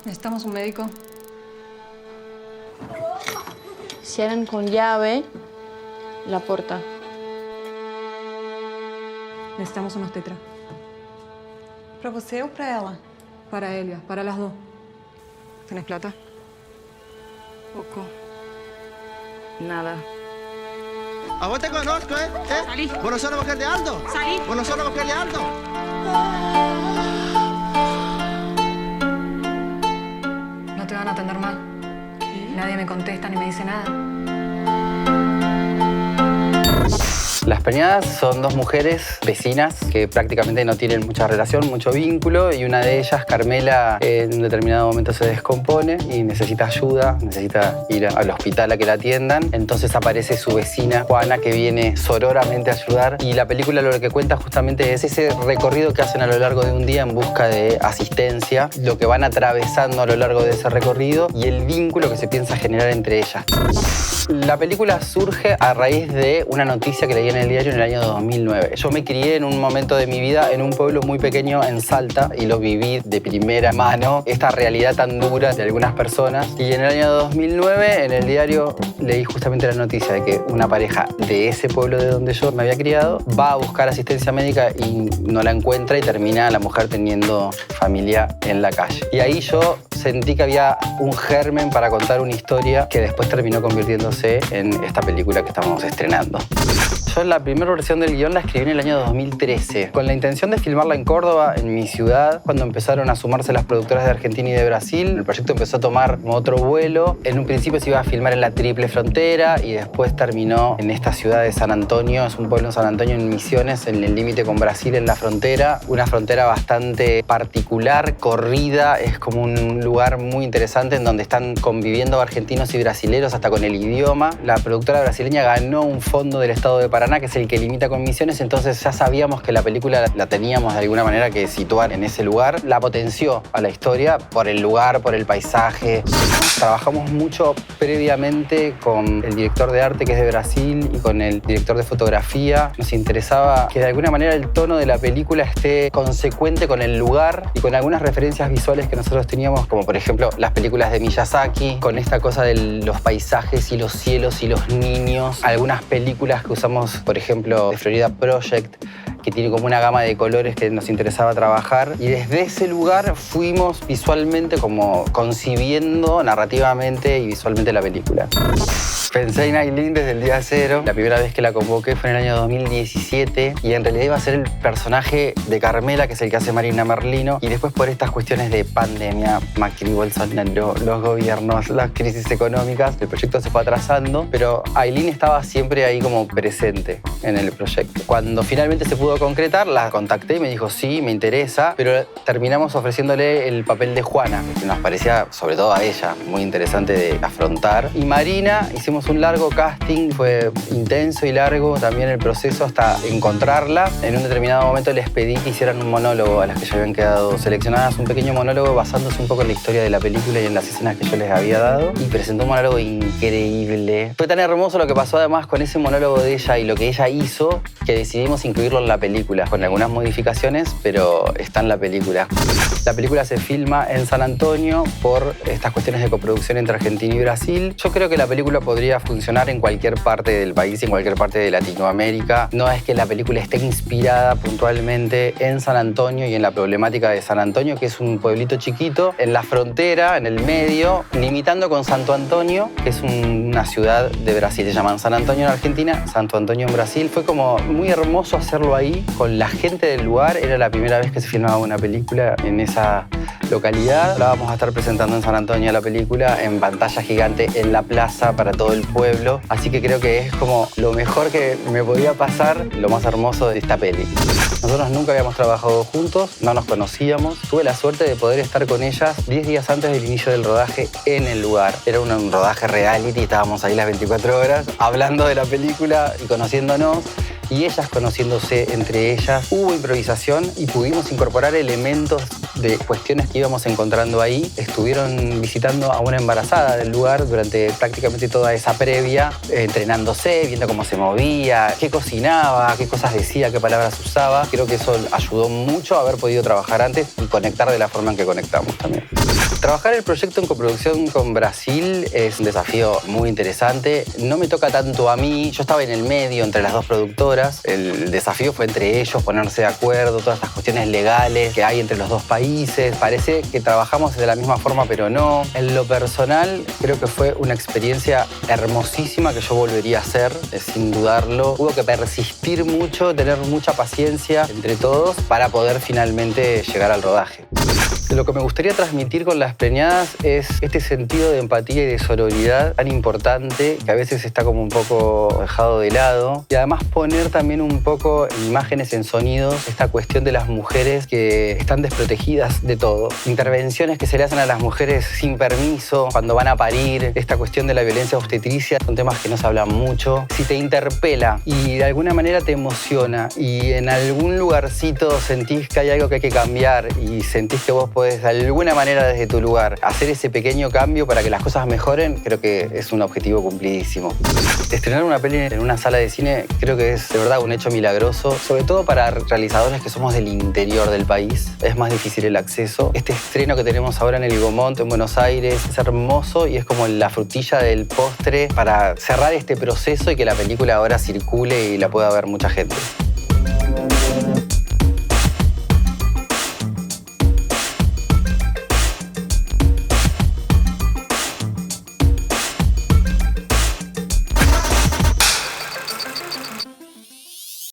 Necesitamos un médico. Cierran con llave la puerta. Necesitamos unos tetra. ¿Para você o para ela? Para ella, para las dos. ¿Tenés plata? Poco. Nada. A vos te conozco, ¿eh? Salí. ¿Vos no sos la mujer de Aldo? Salí. ¿Vos no sos la mujer de Aldo? No te van a atender mal. ¿Qué? Nadie me contesta ni me dice nada. Las Peñadas son dos mujeres vecinas que prácticamente no tienen mucha relación, mucho vínculo, y una de ellas, Carmela, en un determinado momento se descompone y necesita ayuda, necesita ir al hospital a que la atiendan. Entonces aparece su vecina, Juana, que viene sororamente a ayudar, y la película lo que cuenta justamente es ese recorrido que hacen a lo largo de un día en busca de asistencia, lo que van atravesando a lo largo de ese recorrido y el vínculo que se piensa generar entre ellas. La película surge a raíz de una noticia que leí en el diario en el año 2009. Yo me crié en un momento de mi vida en un pueblo muy pequeño en Salta y lo viví de primera mano, esta realidad tan dura de algunas personas. Y en el año 2009 en el diario leí justamente la noticia de que una pareja de ese pueblo de donde yo me había criado va a buscar asistencia médica y no la encuentra y termina la mujer teniendo familia en la calle. Y ahí yo sentí que había un germen para contar una historia que después terminó convirtiéndose en esta película que estamos estrenando. Yo la primera versión del guión la escribí en el año 2013, con la intención de filmarla en Córdoba, en mi ciudad. Cuando empezaron a sumarse las productoras de Argentina y de Brasil, el proyecto empezó a tomar otro vuelo. En un principio se iba a filmar en la Triple Frontera y después terminó en esta ciudad de San Antonio. Es un pueblo en San Antonio, en Misiones, en el límite con Brasil, en la frontera. Una frontera bastante particular, corrida. Es como un lugar muy interesante en donde están conviviendo argentinos y brasileros hasta con el idioma. La productora brasileña ganó un fondo del estado de Paraná, que es el que limita con Misiones, entonces ya sabíamos que la película la teníamos de alguna manera que situar en ese lugar. La potenció a la historia por el lugar, por el paisaje. Trabajamos mucho previamente con el director de arte, que es de Brasil, y con el director de fotografía. Nos interesaba que de alguna manera el tono de la película esté consecuente con el lugar y con algunas referencias visuales que nosotros teníamos, como por ejemplo las películas de Miyazaki, con esta cosa de los paisajes y los cielos y los niños. Algunas películas que usamos, por ejemplo, de Florida Project, que tiene como una gama de colores que nos interesaba trabajar. Y desde ese lugar fuimos visualmente como concibiendo narrativamente y visualmente la película. Pensé en Ailín desde el día cero. La primera vez que la convoqué fue en el año 2017 y en realidad iba a ser el personaje de Carmela, que es el que hace Marina Merlino. Y después, por estas cuestiones de pandemia, Macri, Bolsonaro, los gobiernos, las crisis económicas, el proyecto se fue atrasando, pero Ailín estaba siempre ahí como presente en el proyecto. Cuando finalmente se pudo concretar, la contacté y me dijo sí, me interesa, pero terminamos ofreciéndole el papel de Juana, que nos parecía, sobre todo a ella, muy interesante de afrontar. Y Marina, hicimos un largo casting, fue intenso y largo también el proceso hasta encontrarla. En un determinado momento les pedí que hicieran un monólogo a las que ya habían quedado seleccionadas, un pequeño monólogo basándose un poco en la historia de la película y en las escenas que yo les había dado, y presentó un monólogo increíble. Fue tan hermoso lo que pasó además con ese monólogo de ella y lo que ella hizo, que decidimos incluirlo en la película, con algunas modificaciones, pero está en la película. La película se filma en San Antonio por estas cuestiones de coproducción entre Argentina y Brasil. Yo creo que la película podría funcionar en cualquier parte del país, en cualquier parte de Latinoamérica. No es que la película esté inspirada puntualmente en San Antonio y en la problemática de San Antonio, que es un pueblito chiquito, en la frontera, en el medio, limitando con Santo Antonio, que es una ciudad de Brasil. Se llaman San Antonio en Argentina, Santo Antonio en Brasil. Fue como muy hermoso hacerlo ahí, con la gente del lugar. Era la primera vez que se filmaba una película en esa localidad. La vamos a estar presentando en San Antonio, la película, en pantalla gigante en la plaza para todo el pueblo. Así que creo que es como lo mejor que me podía pasar, lo más hermoso de esta peli. Nosotros nunca habíamos trabajado juntos, no nos conocíamos. Tuve la suerte de poder estar con ellas 10 días antes del inicio del rodaje en el lugar. Era un rodaje reality, estábamos ahí las 24 horas hablando de la película y conociéndonos. Y ellas conociéndose entre ellas. Hubo improvisación y pudimos incorporar elementos de cuestiones que íbamos encontrando ahí. Estuvieron visitando a una embarazada del lugar durante prácticamente toda esa previa, entrenándose, viendo cómo se movía, qué cocinaba, qué cosas decía, qué palabras usaba. Creo que eso ayudó mucho a haber podido trabajar antes y conectar de la forma en que conectamos también. Trabajar el proyecto en coproducción con Brasil es un desafío muy interesante. No me toca tanto a mí. Yo estaba en el medio entre las dos productoras. El desafío fue entre ellos, ponerse de acuerdo, todas estas cuestiones legales que hay entre los dos países. Parece que trabajamos de la misma forma, pero no. En lo personal, creo que fue una experiencia hermosísima que yo volvería a hacer, sin dudarlo. Hubo que persistir mucho, tener mucha paciencia entre todos para poder finalmente llegar al rodaje. Lo que me gustaría transmitir con Las Preñadas es este sentido de empatía y de sororidad tan importante que a veces está como un poco dejado de lado. Y además poner también un poco en imágenes, en sonidos, esta cuestión de las mujeres que están desprotegidas de todo. Intervenciones que se le hacen a las mujeres sin permiso, cuando van a parir. Esta cuestión de la violencia obstetricia son temas que no se hablan mucho. Si te interpela y de alguna manera te emociona y en algún lugarcito sentís que hay algo que hay que cambiar y sentís que vos podés de alguna manera desde tu lugar hacer ese pequeño cambio para que las cosas mejoren, creo que es un objetivo cumplidísimo. Estrenar una peli en una sala de cine creo que es de verdad un hecho milagroso, sobre todo para realizadores que somos del interior del país. Es más difícil el acceso. Este estreno que tenemos ahora en el Gomont, en Buenos Aires, es hermoso y es como la frutilla del postre para cerrar este proceso y que la película ahora circule y la pueda ver mucha gente.